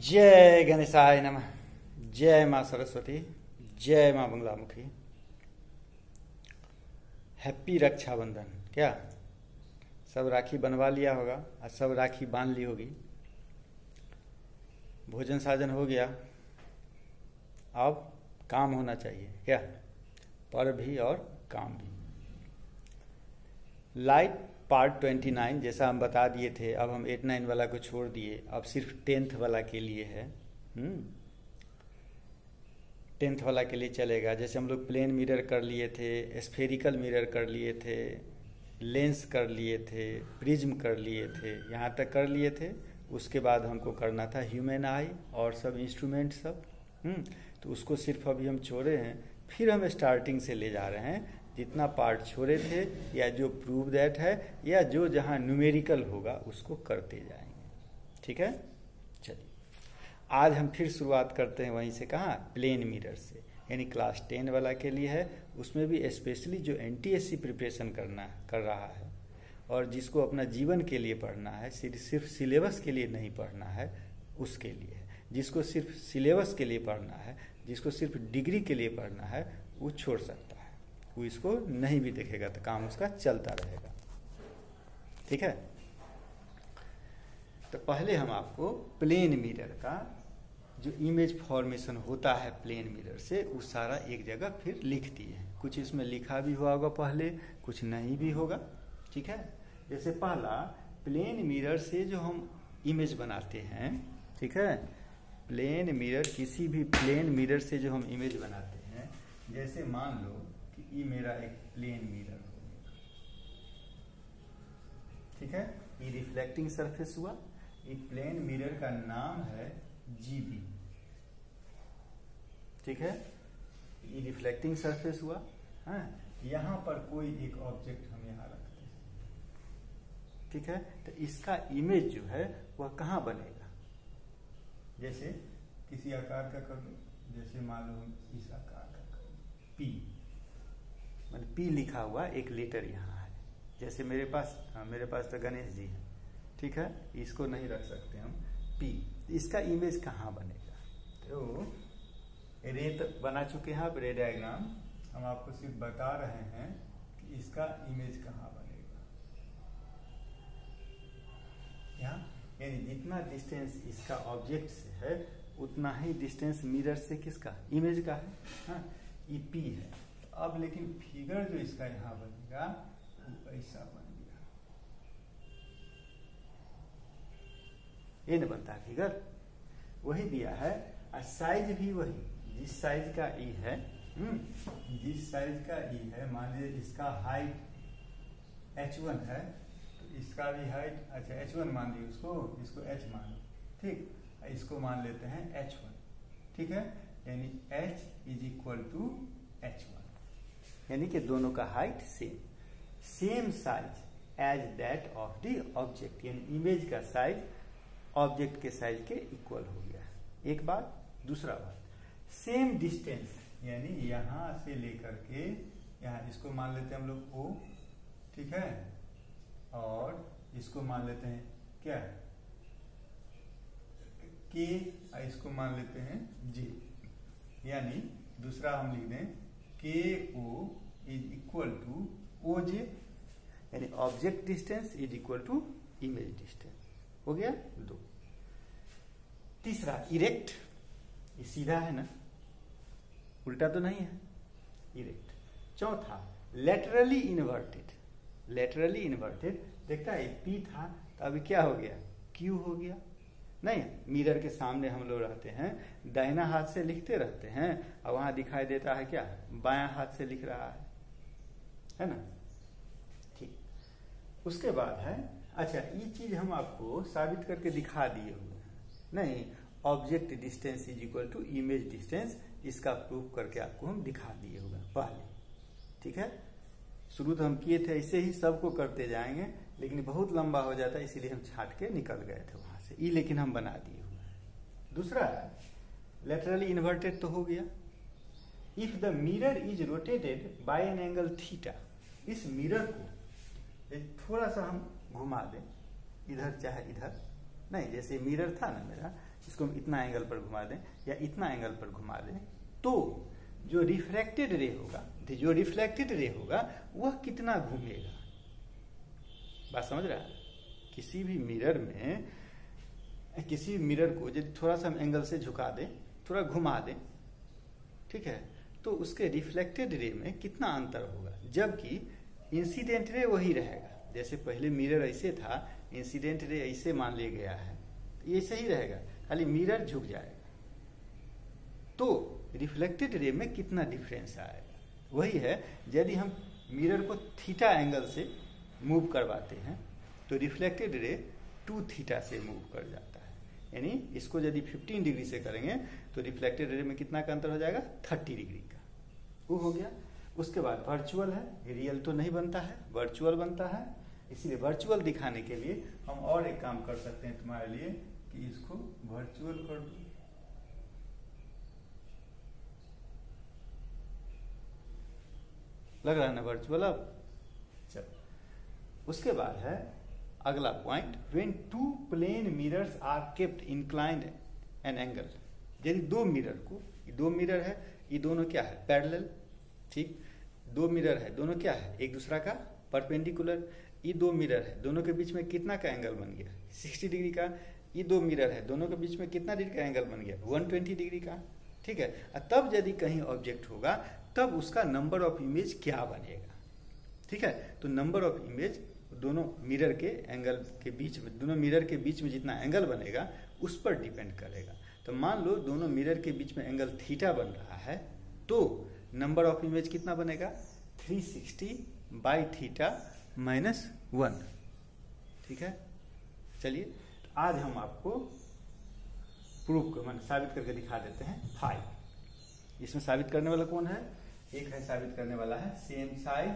जय गणेशाय नमः। जय माँ सरस्वती। जय माँ बंगलामुखी। हैप्पी रक्षाबंधन। क्या सब राखी बनवा लिया होगा और सब राखी बांध ली होगी। भोजन साजन हो गया। अब काम होना चाहिए। क्या पर्व भी और काम भी। लाइट पार्ट 29 जैसा हम बता दिए थे, अब हम 8-9 वाला को छोड़ दिए, अब सिर्फ 10th वाला के लिए है। 10th वाला के लिए चलेगा। जैसे हम लोग प्लेन मिरर कर लिए थे, स्फेरिकल मिरर कर लिए थे, लेंस कर लिए थे, प्रिज्म कर लिए थे, यहाँ तक कर लिए थे। उसके बाद हमको करना था ह्यूमन आई और सब इंस्ट्रूमेंट सब। तो उसको सिर्फ अभी हम छोड़े हैं, फिर हम स्टार्टिंग से ले जा रहे हैं। जितना पार्ट छोड़े थे या जो प्रूव दैट है या जो जहाँ न्यूमेरिकल होगा उसको करते जाएंगे। ठीक है, चलिए आज हम फिर शुरुआत करते हैं वहीं से। कहाँ? प्लेन मिरर से, यानी क्लास 10 वाला के लिए है। उसमें भी स्पेशली जो NTSC प्रिपरेशन कर रहा है और जिसको अपना जीवन के लिए पढ़ना है, सिर्फ सिलेबस के लिए नहीं पढ़ना है, उसके लिए है। जिसको सिर्फ सिलेबस के लिए पढ़ना है, जिसको सिर्फ डिग्री के लिए पढ़ना है, वो छोड़ सकता है। वो इसको नहीं भी देखेगा तो काम उसका चलता रहेगा। ठीक है, तो पहले हम आपको प्लेन मिरर का जो इमेज फॉर्मेशन होता है प्लेन मिरर से, वो सारा एक जगह फिर लिख दिए। कुछ इसमें लिखा भी हुआ होगा पहले, कुछ नहीं भी होगा। ठीक है, जैसे पहला प्लेन मिरर से जो हम इमेज बनाते हैं, ठीक है, प्लेन मिरर, किसी भी प्लेन मिरर से जो हम इमेज बनाते हैं, जैसे मान लो कि ये मेरा एक प्लेन मिरर हो गया। ठीक है, ये रिफ्लेक्टिंग सरफेस हुआ। ये प्लेन मिरर का नाम है GB। ठीक है, ये रिफ्लेक्टिंग सरफेस हुआ। हाँ, यहां पर कोई एक ऑब्जेक्ट हम यहां रखते हैं। ठीक है, तो इसका इमेज जो है वह कहां बनेगा? जैसे किसी आकार का कर दो, जैसे मान लो हम इस आकार का कर दो, P, मतलब P लिखा हुआ एक लेटर यहाँ है। जैसे मेरे पास तो गणेश जी है। ठीक है, इसको नहीं रख सकते हम P। इसका इमेज कहाँ बनेगा? तो रे तो बना चुके हैं आप, रे डायग्राम। हम आपको सिर्फ बता रहे हैं कि इसका इमेज कहाँ बनेगा। यहाँ, यानी जितना डिस्टेंस इसका ऑब्जेक्ट से है उतना ही डिस्टेंस मिरर से किसका, इमेज का है। हाँ, ये P है। अब लेकिन फिगर जो इसका यहाँ बनेगा वो ऐसा बन गया। ये नहीं बनता फिगर, वही दिया है। और साइज भी वही, जिस साइज का ई है, जिस साइज का ई है, मान लीजिए इसका हाइट H1 है, तो इसका भी हाइट, अच्छा H1 मान लीजिए इसको H मान लो। ठीक, इसको मान लेते हैं H1। ठीक है, यानी H = H1, यानी कि दोनों का height same size as that of the object, यानी इमेज का साइज ऑब्जेक्ट के साइज के इक्वल हो गया। एक बात। दूसरा बात, सेम डिस्टेंस, यानी यहां से लेकर के यहां, इसको मान लेते हैं हम लोग O। ठीक है, और इसको मान लेते हैं क्या, K, इसको मान लेते हैं J। यानी दूसरा हम लिख दें KO = OJ, यानी ऑब्जेक्ट डिस्टेंस = इमेज डिस्टेंस। हो गया दो। तीसरा इरेक्ट, ये सीधा है ना, उल्टा तो नहीं है, इरेक्ट। चौथा लेटरली इन्वर्टेड। लेटरली इन्वर्टेड, देखता है P था तो अभी क्या हो गया, Q हो गया। नहीं, मिरर के सामने हम लोग रहते हैं, दाहिना हाथ से लिखते रहते हैं और वहां दिखाई देता है क्या, बायां हाथ से लिख रहा है ना। ठीक, उसके बाद है, अच्छा ये चीज हम आपको साबित करके दिखा दिए हुए हैं। नहीं, ऑब्जेक्ट डिस्टेंस = इमेज डिस्टेंस, इसका प्रूफ करके आपको हम दिखा दिए हुए पहले। ठीक है, शुरू तो हम किए थे, ऐसे ही सबको करते जाएंगे, लेकिन बहुत लंबा हो जाता है, इसीलिए हम छाट के निकल गए थे वहां से। ये लेकिन हम बना दिए हुए हैं। दूसरा है लेटरली इन्वर्टेड, तो हो गया। If the mirror is rotated bye an angle theta, इस मिरर को थोड़ा सा हम घुमा दें, इधर चाहे इधर, नहीं, जैसे मिरर था ना मेरा, इसको हम इतना एंगल पर घुमा दें या इतना एंगल पर घुमा दें, तो जो रिफ्रैक्टेड रे होगा वह कितना घूमेगा। बात समझ रहा है? किसी भी मिरर को यदि थोड़ा सा हम एंगल से झुका दें, थोड़ा घुमा दें, ठीक है, तो उसके रिफ्लेक्टेड रे में कितना अंतर होगा, जबकि इंसिडेंट रे वही रहेगा। जैसे पहले मिरर ऐसे था, इंसिडेंट रे ऐसे मान लिया गया है, ये सही रहेगा, खाली मिरर झुक जाएगा, तो रिफ्लेक्टेड रे में कितना डिफरेंस आएगा। वही है, यदि हम मिरर को थीटा एंगल से मूव करवाते हैं तो रिफ्लेक्टेड रे 2 थीटा से मूव कर जाता है। यानी इसको यदि 15 डिग्री से करेंगे तो रिफ्लेक्टेड रे में कितना का अंतर हो जाएगा, 30 डिग्री का। वो हो गया। उसके बाद वर्चुअल है, रियल तो नहीं बनता है, वर्चुअल बनता है। इसलिए वर्चुअल दिखाने के लिए हम और एक काम कर सकते हैं तुम्हारे लिए, कि इसको वर्चुअल कर दो। लग रहा है ना वर्चुअल अब? चलो, उसके बाद है अगला point, when 2 plane mirrors are kept inclined an angle. यदि 2 मिरर को, 2 मिरर है, ये दोनों क्या है, पैरेलल, ठीक, 2 मिरर है, दोनों क्या है, एक दूसरा का परपेंडिकुलर। ये 2 मिरर है, दोनों के बीच में कितना का एंगल बन गया, 60 डिग्री का। ये 2 मिरर है, दोनों के बीच में कितना डिग्री का एंगल बन गया, 120 डिग्री का, ठीक है। तब यदि कहीं ऑब्जेक्ट होगा तब उसका नंबर ऑफ इमेज क्या बनेगा, ठीक है। तो नंबर ऑफ इमेज दोनों मिरर के एंगल के बीच में, दोनों मिरर के बीच में जितना एंगल बनेगा उस पर डिपेंड करेगा। तो मान लो दोनों मिरर के बीच में एंगल थीटा बन रहा है, तो नंबर ऑफ इमेज कितना बनेगा, 360 बाई थीटा माइनस 1, ठीक है। चलिए आज हम आपको प्रूफ साबित करके दिखा देते हैं 5। इसमें साबित करने वाला कौन है, एक है साबित करने वाला है सेम साइज,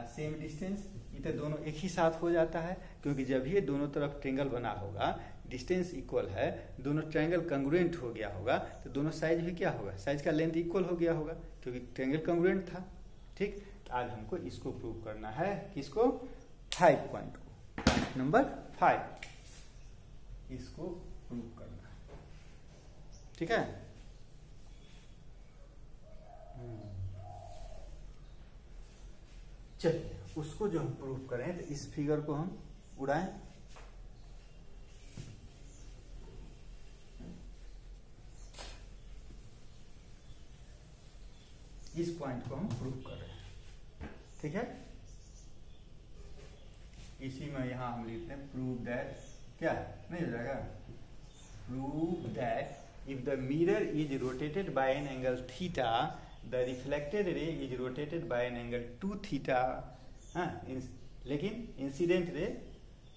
सेम डिस्टेंस। ये तो दोनों एक ही साथ हो जाता है, क्योंकि जब ये दोनों तरफ ट्रायंगल बना होगा, डिस्टेंस इक्वल है, दोनों ट्रायंगल कंग्रुएंट हो गया होगा, तो दोनों साइज भी क्या होगा, साइज का लेंथ इक्वल हो गया होगा, क्योंकि ट्रायंगल कंग्रुएंट था, ठीक। तो आज हमको इसको प्रूव करना है, किसको, 5 पॉइंट को, पॉइंट नंबर 5 इसको प्रूव करना है, ठीक है। चलिए उसको जो हम प्रूफ करें, तो इस फिगर को हम उड़ाएं। इस पॉइंट को हम प्रूफ कर रहे हैं, ठीक है। इसी में यहां हम लिखते हैं प्रूव दैट, क्या नहीं हो जाएगा, prove that if the mirror is rotated bye an angle theta, the reflected ray is rotated bye an angle 2 theta. लेकिन इंसिडेंट रे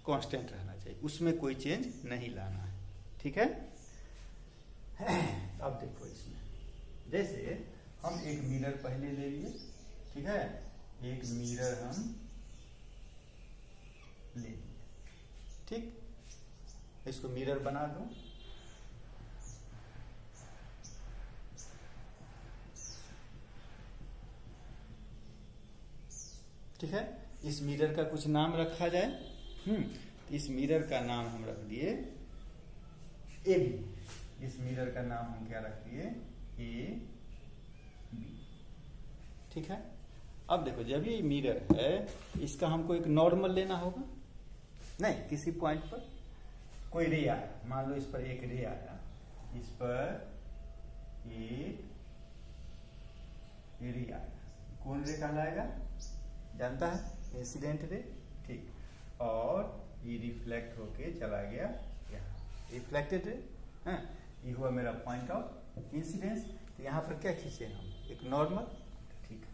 कांस्टेंट रहना चाहिए, उसमें कोई चेंज नहीं लाना है, ठीक है। अब देखो इसमें, जैसे हम एक मिरर पहले ले लिए, ठीक है, एक मिरर हम ले लिए, ठीक। इसको मिरर बना दो, ठीक है। इस मिरर का कुछ नाम रखा जाए। इस मिरर का नाम हम रख दिए ए बी। इस मिरर का नाम हम क्या रख दिए, ए बी, ठीक है। अब देखो, जब ये मिरर है, इसका हमको एक नॉर्मल लेना होगा, नहीं, किसी पॉइंट पर कोई रे आया, मान लो इस पर एक रे आया, इस पर एक रे आया, कौन रे कहलाएगा, जानता है, इंसिडेंट रे, ठीक। और ये रिफ्लेक्ट होके चला गया यहाँ, रिफ्लेक्टेड रे, ये हुआ मेरा पॉइंट ऑफ इंसिडेंस। तो यहाँ पर क्या खींचे हम, एक नॉर्मल, ठीक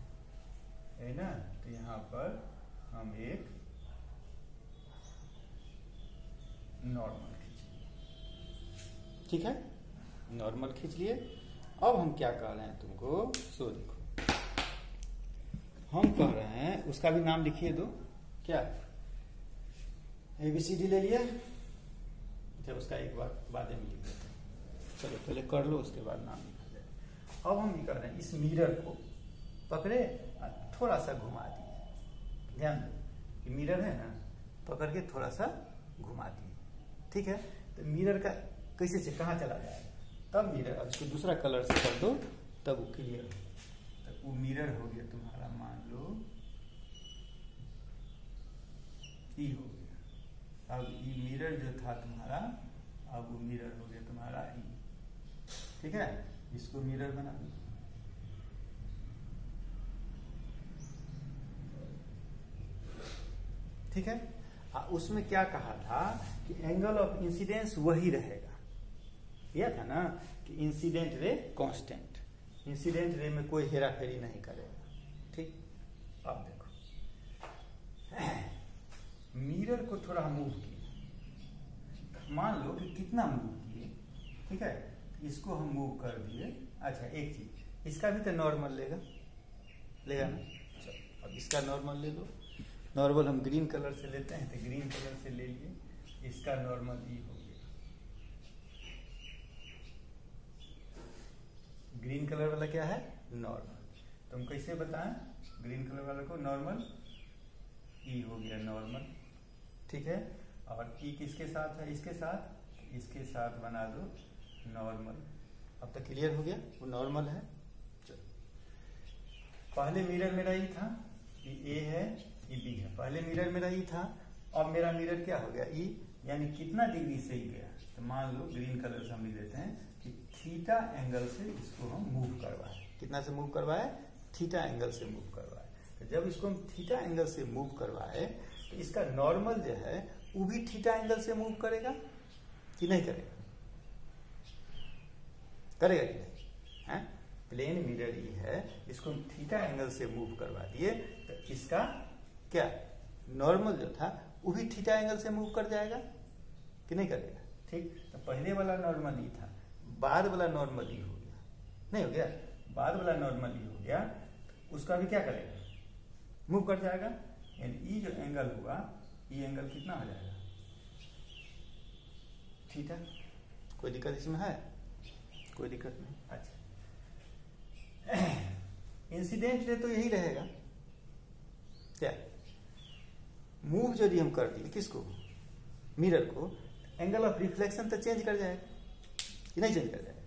है ना। तो यहाँ पर हम एक नॉर्मल खींचे, ठीक है, नॉर्मल खींच लिए। अब हम क्या कह रहे हैं तुमको, सो देखो, हम कह रहे हैं, उसका भी नाम लिखिए दो, क्या, ABCD ले लिया, जब उसका एक बार बाद में लिख देते हैं, चलो पहले कर लो, उसके बाद नाम लिखा जाए। अब हम ये कर रहे हैं, इस मिरर को पकड़े, थोड़ा सा घुमा दिए, ध्यान दो, ये मिरर है ना, पकड़ के थोड़ा सा घुमा दिए, ठीक है। तो मिरर का कैसे से कहाँ चला जाएगा, तब मिरर अब इसको दूसरा कलर से कर दो तब वो क्लियर हो। तो वो मिरर हो गया तुम्हारा, मान लो ई हो गया। अब ई मिरर जो था तुम्हारा, अब वो मिरर हो गया तुम्हारा ई, ठीक है। इसको मिरर बना दो, ठीक है। उसमें क्या कहा था कि एंगल ऑफ इंसिडेंस वही रहेगा, यह था ना कि incident ray constant, incident ray में कोई हेरा फेरी नहीं करेगा, ठीक। अब देखो मिरर को थोड़ा मूव किए, मान लो कि कितना मूव किए, ठीक है। इसको हम मूव कर दिए। अच्छा एक चीज, इसका भी तो नॉर्मल लेगा ना। चलो अब इसका नॉर्मल ले लो। नॉर्मल हम ग्रीन कलर से लेते हैं, तो ग्रीन कलर से ले लिए, इसका नॉर्मल ई हो गया। ग्रीन कलर वाला क्या है, नॉर्मल। तो हम कैसे बताएं ग्रीन कलर वाले को, नॉर्मल ई हो गया नॉर्मल, ठीक है। और ई किसके साथ है, इसके साथ बना दो नॉर्मल। अब तक क्लियर हो गया, वो नॉर्मल है। चलो पहले मिरर मेरा ई था, ये ए है, ये बी है। पहले मिरर मेरा ई था, अब मेरा मिरर क्या हो गया, ई, यानी कितना डिग्री से ही गया। तो मान लो ग्रीन कलर से हम लिख देते हैं कि थीटा एंगल से इसको हम मूव करवाए। कितना से मूव करवाए, थीटा एंगल से मूव करवाए। तो जब इसको हम थीटा एंगल से मूव करवाए तो इसका नॉर्मल जो है वो भी थीटा एंगल से मूव करेगा कि नहीं करेगा, करेगा कि नहीं है। प्लेन मिरर ई है, इसको हम थीटा एंगल से मूव करवा दिए तो इसका क्या नॉर्मल जो था वो भी थीटा एंगल से मूव कर जाएगा कि नहीं करेगा, ठीक। तो पहले वाला नॉर्मल ई था, बाद वाला नॉर्मल ई हो गया, नहीं हो गया, बाद वाला नॉर्मल ई हो गया, उसका भी क्या करेगा, मूव कर जाएगा। यानी ई जो एंगल हुआ, ई एंगल कितना हो जाएगा, थीटा। कोई दिक्कत इसमें है, कोई दिक्कत नहीं। अच्छा इंसिडेंट रे तो यही रहेगा, क्या मूव यदि हम कर दिए किसको, मिरर को, एंगल ऑफ रिफ्लेक्शन तो चेंज कर जाएगा कि नहीं चेंज कर जाएगा,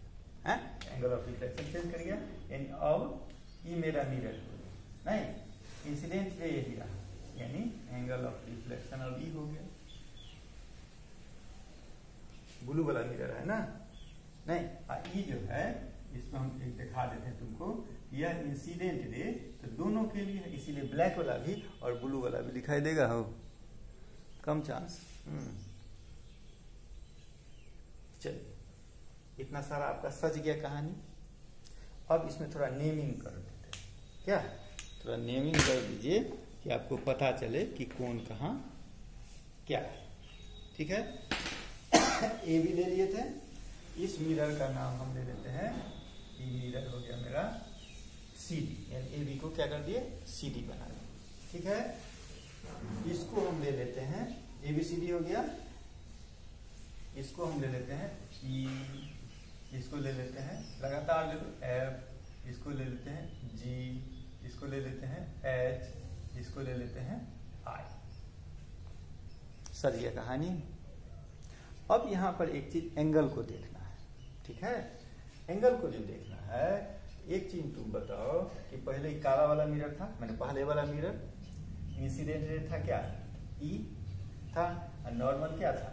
है। एंगल ऑफ रिफ्लेक्शन चेंज कर गया, यानी अब ये मेरा मिरर नहीं, इंसिडेंट रे यही रहा, यानी एंगल ऑफ रिफ्लेक्शन अब ई हो गया। ब्लू वाला मिरर है ना, नहीं, ई जो है इसमें हम एक दिखा देते हैं तुमको, यह इंसिडेंट रे तो दोनों के लिए है, इसीलिए ब्लैक वाला भी और ब्लू वाला भी दिखाई देगा, हो कम चांस। चलिए इतना सारा आपका सज गया कहानी। अब इसमें थोड़ा नेमिंग कर देते हैं, क्या थोड़ा नेमिंग कर दीजिए कि आपको पता चले कि कौन कहाँ क्या है, ठीक है। ए भी ले लिए थे, इस मिरर का नाम हम ले लेते हैं, ये मिरर हो गया मेरा सी डी, यानी ए बी को क्या कर दिए, सी डी बना दिए, ठीक है। इसको हम ले लेते हैं, ए बी सी डी हो गया। इसको हम ले लेते हैं ई, इसको ले लेते हैं लगातार ले लो एफ, इसको ले लेते हैं जी, इसको ले लेते हैं एच, इसको ले लेते हैं आई। सर ये कहानी। अब यहां पर एक चीज एंगल को देखना है, ठीक है। एंगल को जो देखना है, एक चीज तुम बताओ कि पहले काला वाला मिरर था, मैंने पहले वाला मिरर इंसिडेंट रे था क्या, ई था, और नॉर्मल क्या था,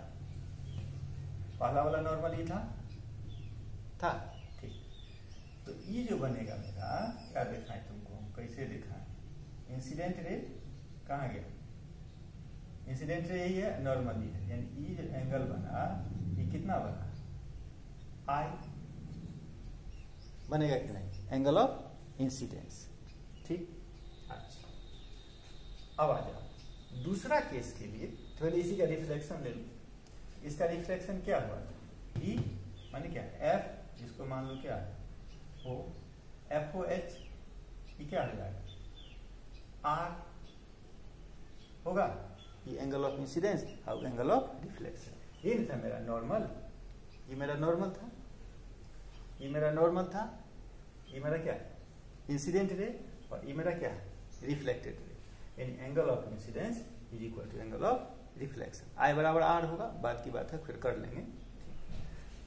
पहला वाला नॉर्मल ई था, ठीक। तो ई जो बनेगा मेरा, क्या दिखाएं तुमको, कैसे दिखाएं, इंसिडेंट रे कहाँ गया, इंसिडेंट रे यही है, नॉर्मल ही है, यानी ई जो एंगल बना, ये कितना बना, आई बनेगा कि नहीं, एंगल ऑफ इंसिडेंस, ठीक। अच्छा अब आ जाओ दूसरा केस के लिए, पहले इसी का रिफ्लेक्शन ले लो। इसका रिफ्लेक्शन क्या हुआ, ई माने क्या, एफ, जिसको मान लो क्या है, ओ, एफ ओ एच, ये क्या हो जाएगा, आर होगा, ये एंगल ऑफ इंसिडेंस और एंगल ऑफ रिफ्लेक्शन। ये था मेरा नॉर्मल, ये मेरा नॉर्मल था, ये मेरा नॉर्मल था, ये मेरा क्या इंसिडेंट रे, और ये मेरा क्या रिफ्लेक्टेड रे, यानी angle of incidence is equal to angle of reflection. I बराबर आर होगा, बात की बात है, फिर कर लेंगे।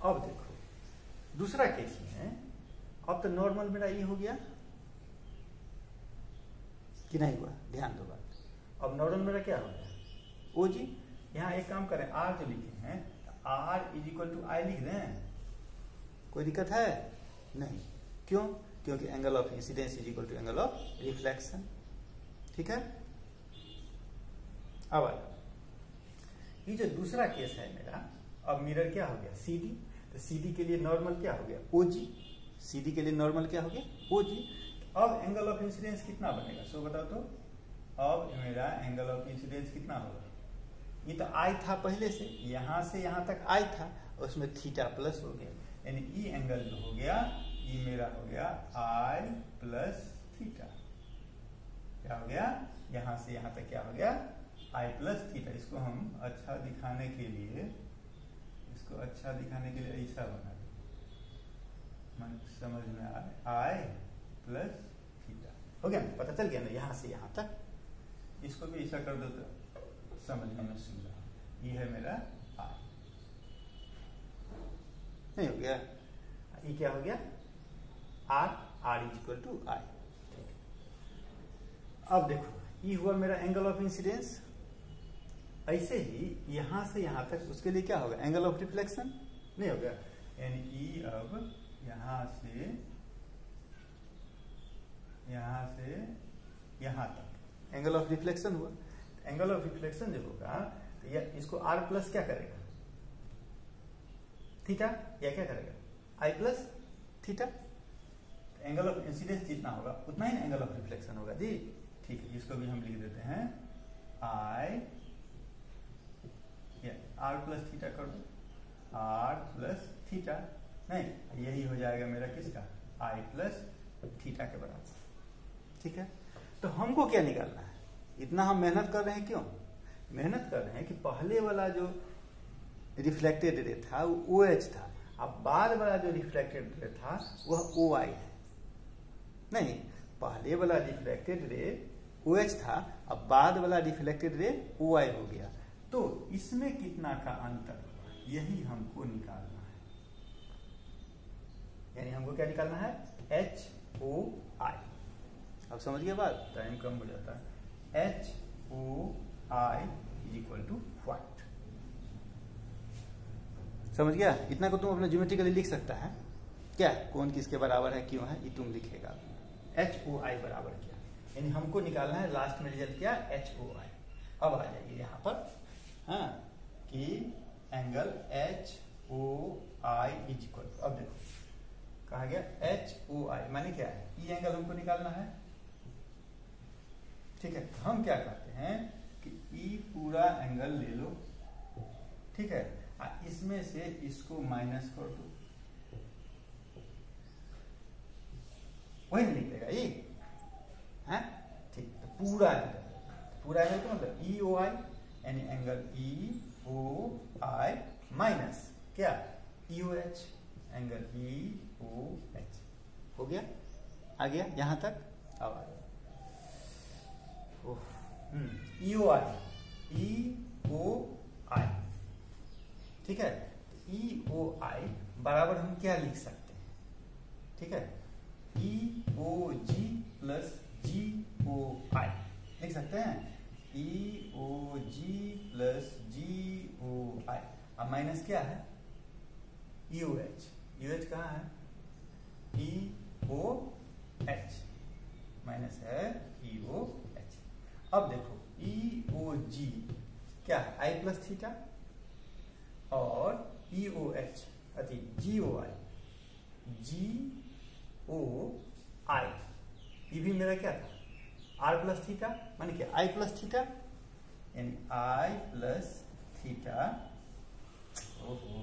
अब देखो दूसरा केस में, अब तो नॉर्मल मेरा ई हो गया कि नहीं हुआ, ध्यान दो बात। अब नॉर्मल मेरा क्या हो गया, ओ जी। यहाँ एक काम करें, आर जो लिखे हैं, R is equal to I लिख दें, कोई दिक्कत है नहीं। क्यों? क्योंकि angle of incidence is equal to angle of reflection. ठीक है। अब आया ये जो दूसरा केस है मेरा, अब मिरर क्या हो गया, सीडी। तो सीडी के लिए नॉर्मल क्या हो गया, ओजी। सीडी के लिए नॉर्मल क्या हो गया, ओजी। अब एंगल ऑफ इंसिडेंस कितना बनेगा, सो बताओ तो। अब मेरा एंगल ऑफ इंसिडेंस कितना होगा, ये तो आई था पहले से, यहां से यहां तक आई था, उसमें थीटा प्लस हो गया, यानी ई एंगल जो हो गया, ई मेरा हो गया आई प्लस थीटा। क्या हो गया, यहां से यहां तक क्या हो गया, आई प्लस थीटा। इसको हम अच्छा दिखाने के लिए, इसको अच्छा दिखाने के लिए ऐसा बना दो, मन समझ में आए, आई प्लस थीटा हो गया, पता चल गया ना, यहां से यहां तक। इसको भी ऐसा कर दो तो समझने में सुविधा। ये है मेरा आई, नहीं हो गया, ये क्या हो गया, R, R is equal to I. अब देखो ये हुआ मेरा एंगल ऑफ इंसिडेंस। ऐसे ही यहां से यहां तक उसके लिए क्या होगा, एंगल ऑफ रिफ्लेक्शन, नहीं होगा, यानी ई अब यहां से यहां तक एंगल ऑफ रिफ्लेक्शन हुआ। एंगल ऑफ रिफ्लेक्शन जो होगा तो या इसको आर प्लस क्या करेगा, थीटा, या क्या करेगा, I plus theta. Angle of incidence जितना होगा उतना ही एंगल ऑफ रिफ्लेक्शन होगा जी। ठीक है, इसको भी हम लिख देते हैं आई, आर प्लस थीटा कर दो, आर प्लस थीटा, नहीं यही हो जाएगा मेरा किसका, आई प्लस थीटा के बराबर। ठीक है, तो हमको क्या निकालना है, इतना हम मेहनत कर रहे हैं, क्यों मेहनत कर रहे हैं कि पहले वाला जो रिफ्लेक्टेड रे था वो OH था, अब बाद वाला जो रिफ्लेक्टेड रे था वह OI है। नहीं, पहले वाला रिफ्लेक्टेड रे OH था, अब बाद वाला रिफ्लेक्टेड रे OI हो गया, तो इसमें कितना का अंतर होगा, यही हमको निकालना है। यानी हमको क्या निकालना है, HOI। अब समझ गए बात, टाइम कम हो जाता है। HOI is equal to what, समझ गया। इतना को तुम अपने ज्योमेट्रिकली लिख सकता है, क्या कौन किसके बराबर है, क्यों है, ये तुम लिखेगा। HOI बराबर क्या, यानी हमको निकालना है लास्ट में रिजल्ट क्या, HOI। अब आ जाइए यहाँ पर, हाँ, कि angle HOI is equal to, अब देखो कहा गया HOI माने क्या है, ये एंगल हमको निकालना है। ठीक है, हम क्या कहते हैं कि ई पूरा एंगल ले लो, ठीक है, इसमें से इसको माइनस कर दो, वही निकलेगा ये, है ठीक। तो पूरा एंगल का मतलब EOI, यानी एंगल EOI माइनस क्या, EOH, एंगल EOH हो गया, आ गया यहां तक। अब आ गया EOI, ठीक है, EOI बराबर हम क्या लिख सकते हैं, ठीक है, EOG प्लस GOI लिख सकते हैं, EOG प्लस GOI। अब माइनस क्या है, EOH, EOH कहाँ है, EOH माइनस है EOH। अब देखो EOG क्या है, I प्लस थीटा, और EOH अति GOI, GOI ये भी मेरा क्या था, R प्लस थीटा, माने क्या I प्लस थीटा, यानी I प्लस थीटा। ओहो,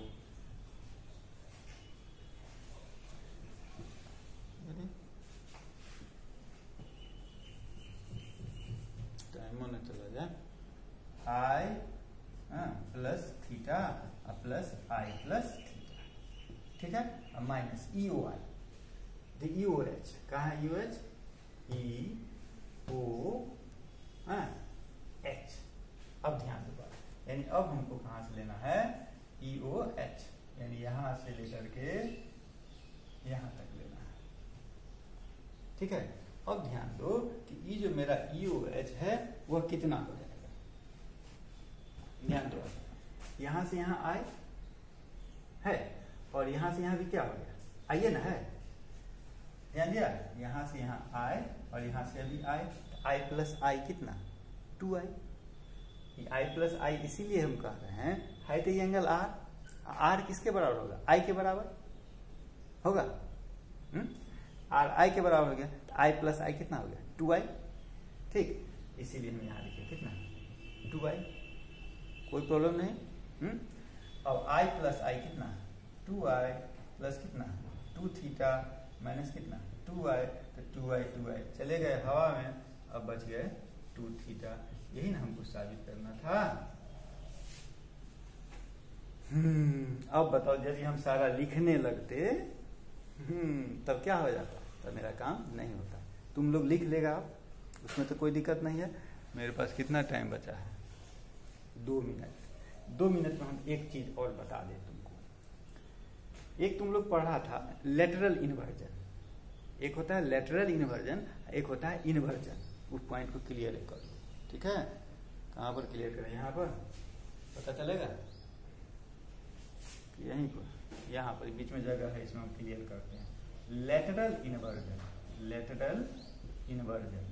टाइम होने चला जाए, I plus theta plus I plus theta, ठीक है, माइनस EOI, EOH कहाँ है, EOH EOH। अब ध्यान दो, यानी अब हमको कहाँ से लेना है, EOH, यानी यहां से लेकर के यहां तक लेना है। ठीक है, अब ध्यान दो कि ये जो मेरा EOH है वह कितना हो जाएगा। ध्यान दो, यहां से यहां आए है और यहां से यहां भी क्या हो गया, आइए ना है, ध्यान दिया, यहां से यहां आए और यहां से अभी आए, I प्लस आई कितना 2i। I प्लस आई इसीलिए हम कह रहे हैं है तो ये एंगल R किसके बराबर होगा, I के बराबर होगा। R I के बराबर हो गया तो I प्लस आई कितना हो गया 2i। ठीक, इसीलिए हम यहाँ लिखे कितना 2i, कोई प्रॉब्लम नहीं। अब I प्लस आई कितना 2i प्लस कितना 2 थीटा माइनस कितना 2i, तो 2i चले गए हवा में, अब बच गए 2 थीटा। यही ना हमको साबित करना था। अब बताओ यदि हम सारा लिखने लगते तब क्या हो जाता, तब मेरा काम नहीं होता। तुम लोग लिख लेगा आप, उसमें तो कोई दिक्कत नहीं है। मेरे पास कितना टाइम बचा है, 2 मिनट। 2 मिनट में हम एक चीज और बता दें तुमको। एक तुम लोग पढ़ा था लेटरल इन्वर्जन, एक होता है लेटरल इन्वर्जन, एक होता है इन्वर्जन। उस पॉइंट को क्लियर कर लो, ठीक है। कहाँ पर क्लियर करें, यहाँ पर पता चलेगा, यहीं पर, यहाँ पर बीच में जगह है, इसमें हम क्लियर करते हैं। Lateral inversion, lateral inversion.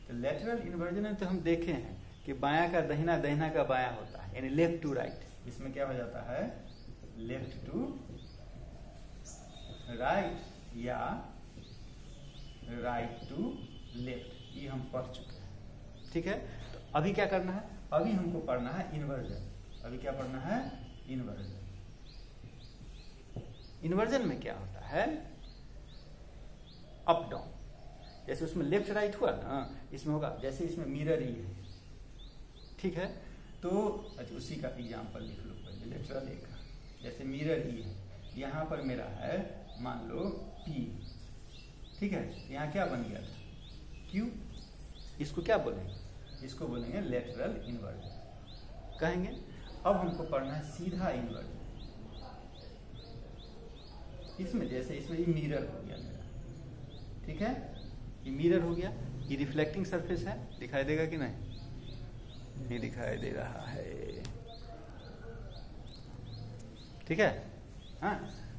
तो लेटरल इन्वर्जन में तो हम देखे हैं कि बायां का दहिना, दहिना का बायां होता है, यानी लेफ्ट टू राइट। इसमें क्या हो जाता है, लेफ्ट टू राइट या राइट टू लेफ्ट, ये हम पढ़ चुके हैं। ठीक है, तो अभी क्या करना है, अभी हमको पढ़ना है इन्वर्जन। अभी क्या पढ़ना है, इन्वर्जन। इन्वर्जन में क्या होता है, अप डाउन। जैसे उसमें लेफ्ट राइट हुआ ना, इसमें होगा जैसे इसमें मिरर ही है। ठीक है, तो अच्छा उसी का एग्जाम्पल लिख लो पहले, लेटरल एक का, जैसे मिरर ही है, यहाँ पर मेरा है मान लो P। ठीक है, यहाँ क्या बन गया था Q। इसको क्या बोलेंगे, इसको बोलेंगे लेटरल इन्वर्जन कहेंगे। अब हमको पढ़ना है सीधा इन्वर्जन। इसमें जैसे इसमें ये मिरर हो गया मेरा, ठीक है, ये मिरर हो गया, ये रिफ्लेक्टिंग सरफेस है, दिखाई देगा कि नहीं, ये दिखाई दे रहा है। ठीक है, हाँ।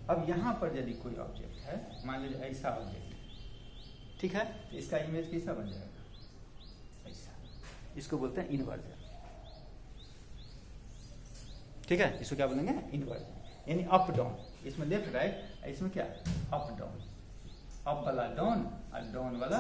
अब यहाँ पर यदि कोई ऑब्जेक्ट है, मान लीजिए ऐसा ऑब्जेक्ट है, ठीक है, तो इसका इमेज कैसा बन जाएगा, ऐसा। इसको बोलते हैं इन्वर्जन। ठीक है, इसको क्या बोलेंगे, इन्वर्जन, यानी अप डाउन। इसमें लेफ्ट राइट, इसमें क्या अप डाउन, अप वाला डाउन और डाउन वाला